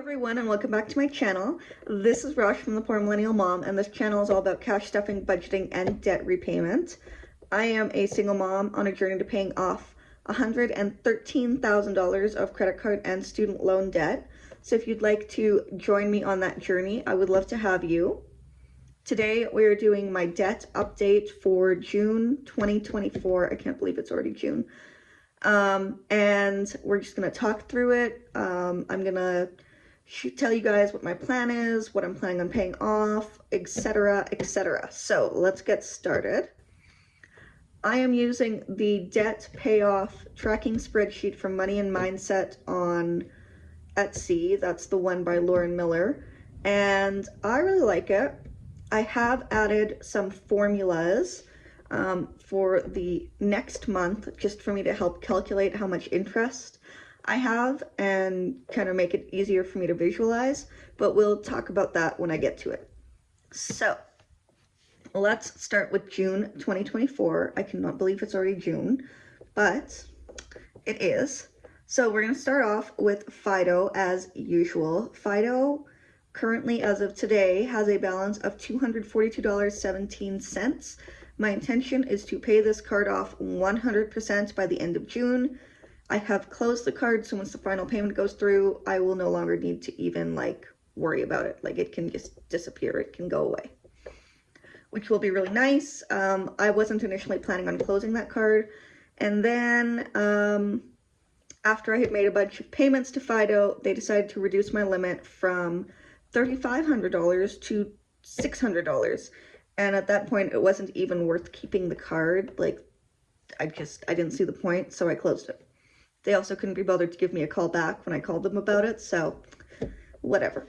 everyone, and welcome back to my channel. This is Rosh from the Poor Millennial Mom, and this channel is all about cash stuffing, budgeting, and debt repayment. I am a single mom on a journey to paying off $113,000 of credit card and student loan debt. So if you'd like to join me on that journey, I would love to have you. Today we are doing my debt update for June 2024. I can't believe it's already June. And we're just going to talk through it. I'm going to tell you guys what my plan is, what I'm planning on paying off, etc., etc. So let's get started. I am using the debt payoff tracking spreadsheet from Money and Mindset on Etsy. That's the one by Lauren Miller, and I really like it. I have added some formulas for the next month, just for me to help calculate how much interest I have and kind of make it easier for me to visualize, but we'll talk about that when I get to it. So let's start with June 2024. I cannot believe it's already June, but it is. So we're going to start off with Fido as usual. Fido currently, as of today, has a balance of $242.17. My intention is to pay this card off 100% by the end of June. I have closed the card, so once the final payment goes through, I will no longer need to even worry about it. It can just disappear, it can go away, which will be really nice. I wasn't initially planning on closing that card, and then after I had made a bunch of payments to Fido, they decided to reduce my limit from $3,500 to $600, and at that point it wasn't even worth keeping the card. I didn't see the point, so I closed it. They also couldn't be bothered to give me a call back when I called them about it, so whatever.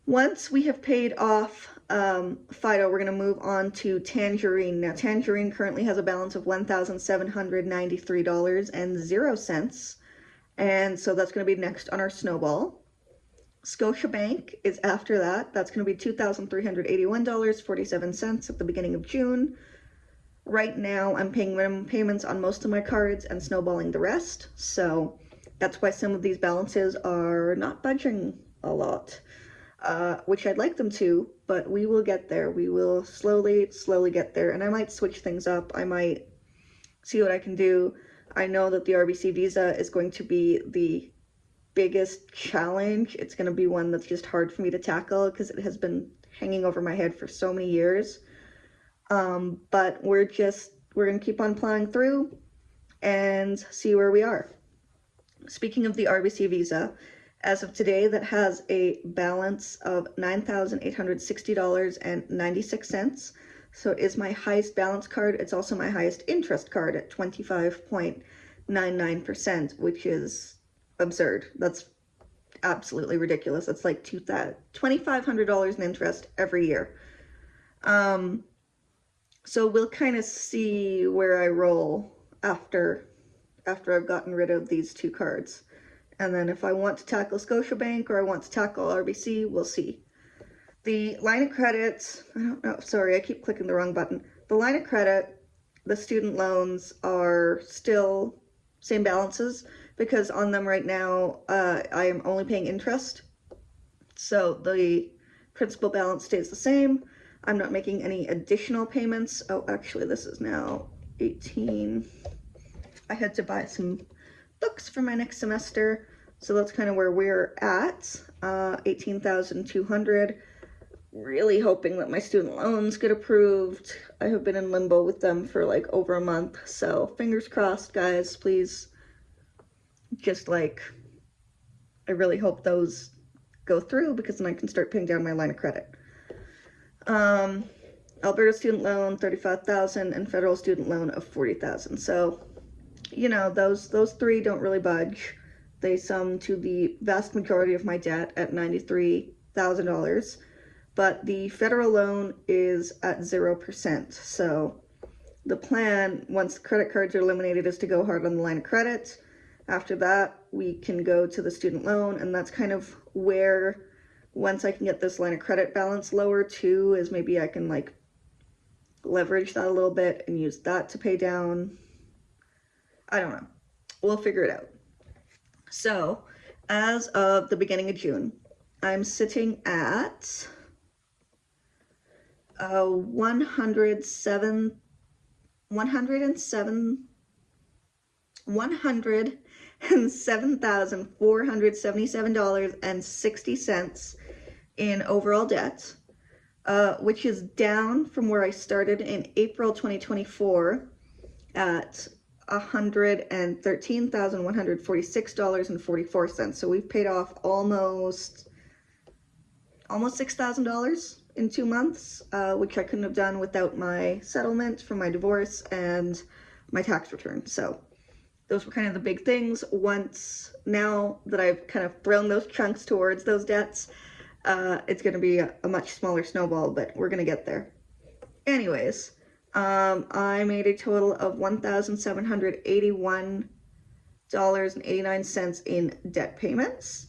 Once we have paid off Fido, we're going to move on to Tangerine. Now, Tangerine currently has a balance of $1,793.00, and so that's going to be next on our snowball. Scotiabank is after that. That's going to be $2,381.47 at the beginning of June. Right now, I'm paying minimum payments on most of my cards and snowballing the rest, so that's why some of these balances are not budging a lot, which I'd like them to, but we will get there. We will slowly get there, and I might switch things up. I might see what I can do. I know that the RBC Visa is going to be the biggest challenge. It's going to be one that's just hard for me to tackle because it has been hanging over my head for so many years. But we're going to keep on plowing through and see where we are. Speaking of the RBC Visa, as of today, that has a balance of $9,860.96. So it is my highest balance card. It's also my highest interest card at 25.99%, which is absurd. That's absolutely ridiculous. It's like $2,500 in interest every year. So we'll kind of see where I roll after I've gotten rid of these two cards. And then if I want to tackle Scotiabank or I want to tackle RBC, we'll see. The line of credit, I don't know, sorry, I keep clicking the wrong button. The line of credit, the student loans are still same balances because on them right now, I am only paying interest. So the principal balance stays the same. I'm not making any additional payments. Oh, actually, this is now 18. I had to buy some books for my next semester, so that's kind of where we're at. 18,200. Really hoping that my student loans get approved. I have been in limbo with them for over a month, so fingers crossed, guys. Please, I really hope those go through because then I can start paying down my line of credit. Alberta student loan, $35,000, and federal student loan of $40,000. So, those three don't really budge. They sum to the vast majority of my debt at $93,000, but the federal loan is at 0%. So the plan, once the credit cards are eliminated, is to go hard on the line of credit. After that, we can go to the student loan, and that's kind of where, once I can get this line of credit balance lower too, is maybe I can leverage that a little bit and use that to pay down. I don't know. We'll figure it out. So as of the beginning of June, I'm sitting at 107 $107,477.60 in overall debt, which is down from where I started in April 2024 at $113,146.44. So we've paid off almost $6,000 in 2 months, which I couldn't have done without my settlement from my divorce and my tax return. So those were kind of the big things. Now that I've kind of thrown those chunks towards those debts, it's going to be a much smaller snowball, but we're going to get there. Anyways, I made a total of $1,781.89 in debt payments.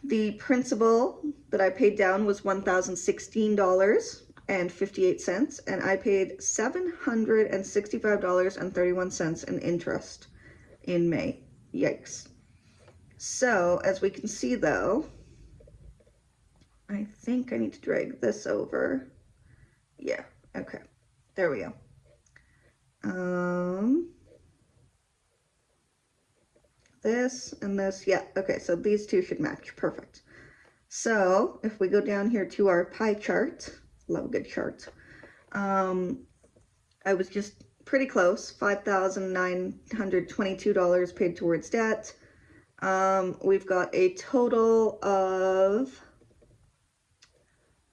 The principal that I paid down was $1,016.58, and I paid $765.31 in interest in May. Yikes. So, as we can see though, I think I need to drag this over. Yeah, okay. There we go. This and this, yeah, okay, so these two should match, perfect. So if we go down here to our pie chart, love a good chart, I was just pretty close, $5,922 paid towards debt. We've got a total of,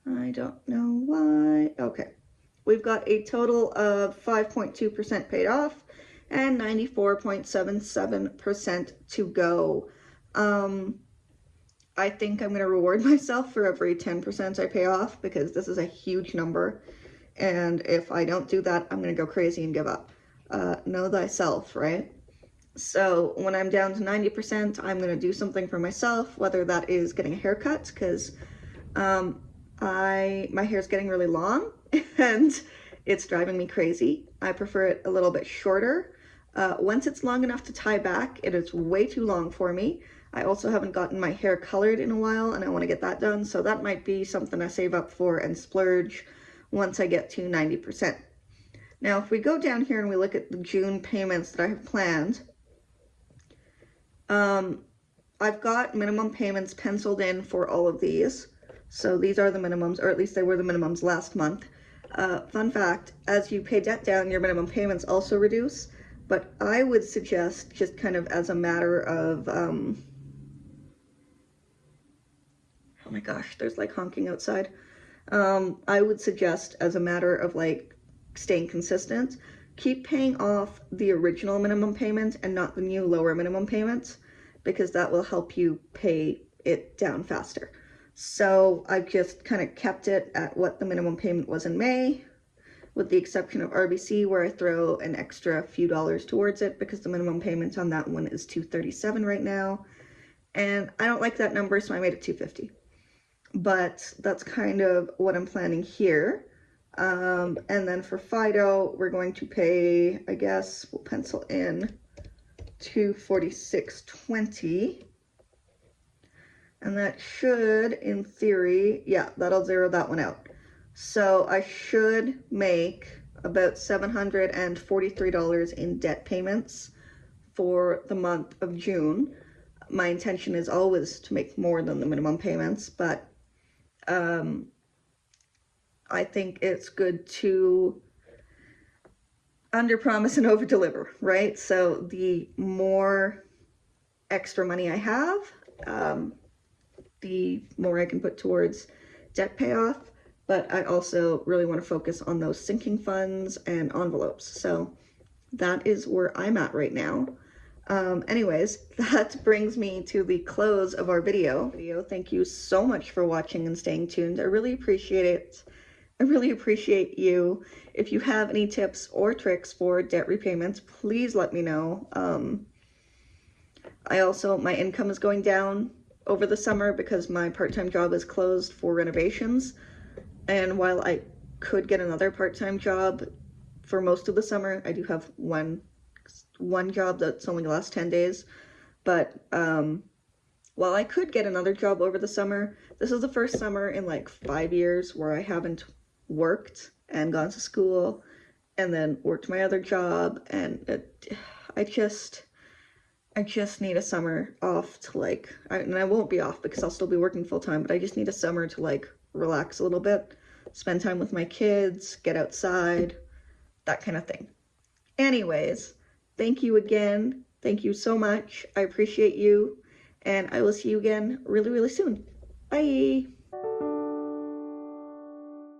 I don't know why, okay. We've got a total of 5.2% paid off and 94.77% to go. I think I'm going to reward myself for every 10% I pay off, because this is a huge number. And if I don't do that, I'm going to go crazy and give up. Know thyself, right? So when I'm down to 90%, I'm going to do something for myself, whether that is getting a haircut, because my hair's getting really long and it's driving me crazy. I prefer it a little bit shorter. Once it's long enough to tie back, it is way too long for me. I also haven't gotten my hair colored in a while, and I want to get that done, so that might be something I save up for and splurge once I get to 90%. Now, if we go down here and we look at the June payments that I have planned, I've got minimum payments penciled in for all of these. So these are the minimums, or at least they were the minimums last month. Fun fact, as you pay debt down, your minimum payments also reduce. But I would suggest, just kind of as a matter of, oh my gosh, there's like honking outside. I would suggest, as a matter of like staying consistent, keep paying off the original minimum payment and not the new lower minimum payments, because that will help you pay it down faster. So I've just kind of kept it at what the minimum payment was in May, with the exception of RBC, where I throw an extra few dollars towards it, because the minimum payment on that one is $237 right now. And I don't like that number, so I made it $250. But that's kind of what I'm planning here. And then for FIDO, we're going to pay, I guess, we'll pencil in $246.20. And that should, in theory, yeah, that'll zero that one out. So I should make about $743 in debt payments for the month of June. My intention is always to make more than the minimum payments, but I think it's good to underpromise and overdeliver, right? So the more extra money I have, the more I can put towards debt payoff, but I also really want to focus on those sinking funds and envelopes. So that is where I'm at right now. Anyways, that brings me to the close of our video. Thank you so much for watching and staying tuned. I really appreciate it. I really appreciate you. If you have any tips or tricks for debt repayments, please let me know. My income is going down over the summer because my part-time job is closed for renovations. And while I could get another part-time job for most of the summer, I do have one job that's only lasts 10 days. But while I could get another job over the summer, this is the first summer in like 5 years where I haven't worked and gone to school and then worked my other job, and I just need a summer off to like, and I won't be off because I'll still be working full time, but I just need a summer to like relax a little bit, spend time with my kids, get outside, that kind of thing. Anyways, thank you again. Thank you so much. I appreciate you, and I will see you again really, really soon. Bye.